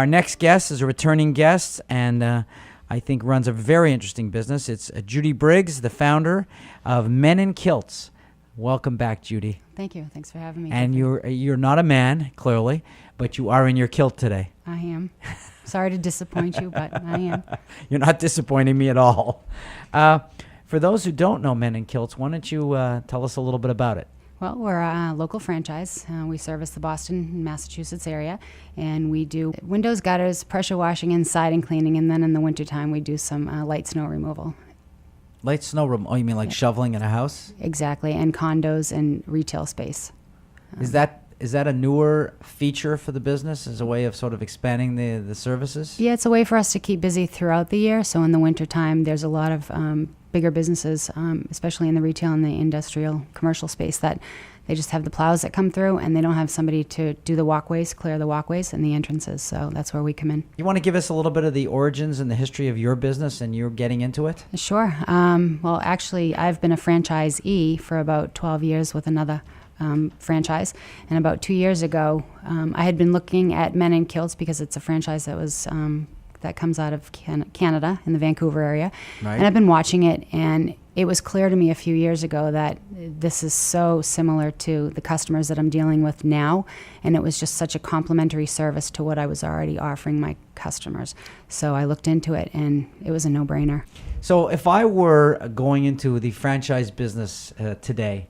Our next guest is a returning guest, and I think runs a very interesting business. It's Judy Briggs, the founder of Men In Kilts. Welcome back, Judy. Thank you. Thanks for having me. And you're not a man, clearly, but you are in your kilt today. I am. Sorry to disappoint you, but I am. You're not disappointing me at all. For those who don't know Men In Kilts, why don't you tell us a little bit about it? Well, we're a local franchise. We service the Boston, Massachusetts area, and we do windows, gutters, pressure washing, and siding cleaning, and then in the wintertime we do some light snow removal. Light snow removal? Oh, you mean like shoveling in a house? Exactly, and condos and retail space. Is that a newer feature for the business as a way of sort of expanding the services? Yeah, it's a way for us to keep busy throughout the year. So in the wintertime, there's a lot of bigger businesses, especially in the retail and the industrial commercial space, that they just have the plows that come through and they don't have somebody to do the walkways, clear the walkways and the entrances. So that's where we come in. You want to give us a little bit of the origins and the history of your business and you're getting into it? Sure. Well, actually, I've been a franchisee for about 12 years with another franchise. And about 2 years ago, I had been looking at Men In Kilts because it's a franchise that was that comes out of Canada in the Vancouver area. Right. And I've been watching it, and it was clear to me a few years ago that this is so similar to the customers that I'm dealing with now, and it was just such a complimentary service to what I was already offering my customers. So I looked into it, and it was a no-brainer. So if I were going into the franchise business today,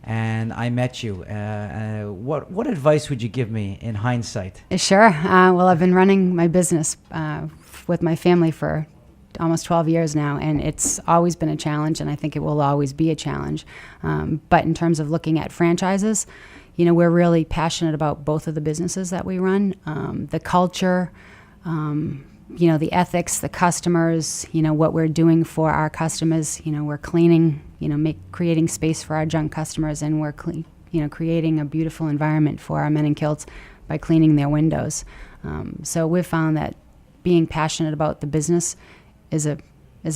and I met you, what advice would you give me in hindsight? Sure. Well, I've been running my business with my family for almost 12 years now, and it's always been a challenge, and I think it will always be a challenge. But in terms of looking at franchises, you know, we're really passionate about both of the businesses that we run. The culture, you know, the ethics, the customers, you know, what we're doing for our customers. You know, we're cleaning, you know, creating space for our junk customers, and we're creating a beautiful environment for our Men In Kilts by cleaning their windows. So we've found that being passionate about the business is a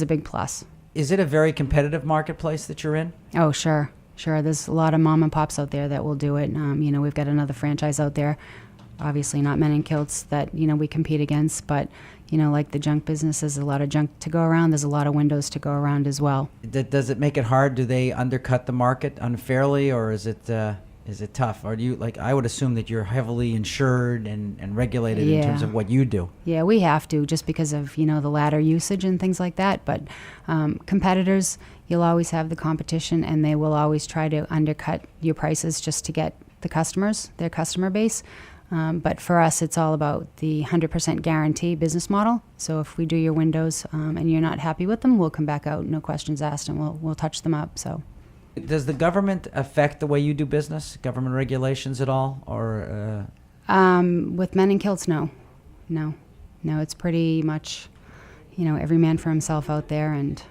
big plus. Is it a very competitive marketplace that you're in? Oh, sure. There's a lot of mom and pops out there that will do it. You know, we've got another franchise out there, obviously not Men In Kilts, that, you know, we compete against, but, you know, like the junk business, there's a lot of junk to go around. There's a lot of windows to go around as well. Does it make it hard? Do they undercut the market unfairly, or is it tough? Or do you, like, I would assume that you're heavily insured and regulated in terms of what you do. Yeah, we have to, just because of, you know, the ladder usage and things like that. But competitors, you'll always have the competition, and they will always try to undercut your prices just to get the customers, their customer base. But for us, it's all about the 100% guarantee business model. So if we do your windows and you're not happy with them, we'll come back out, no questions asked, and we'll touch them up. So. Does the government affect the way you do business? Government regulations at all, or? With Men In Kilts, no. It's pretty much, you know, every man for himself out there, and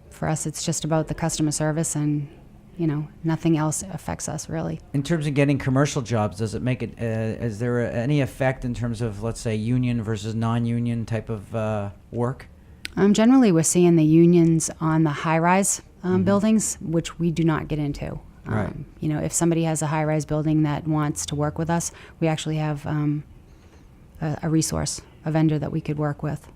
for us, it's just about the customer service, and, you know, nothing else affects us really. In terms of getting commercial jobs, does it make it? Is there any effect in terms of, let's say, union versus non-union type of work? Generally, we're seeing the unions on the high-rise buildings, which we do not get into. Right. You know, if somebody has a high-rise building that wants to work with us, we actually have a resource, a vendor that we could work with.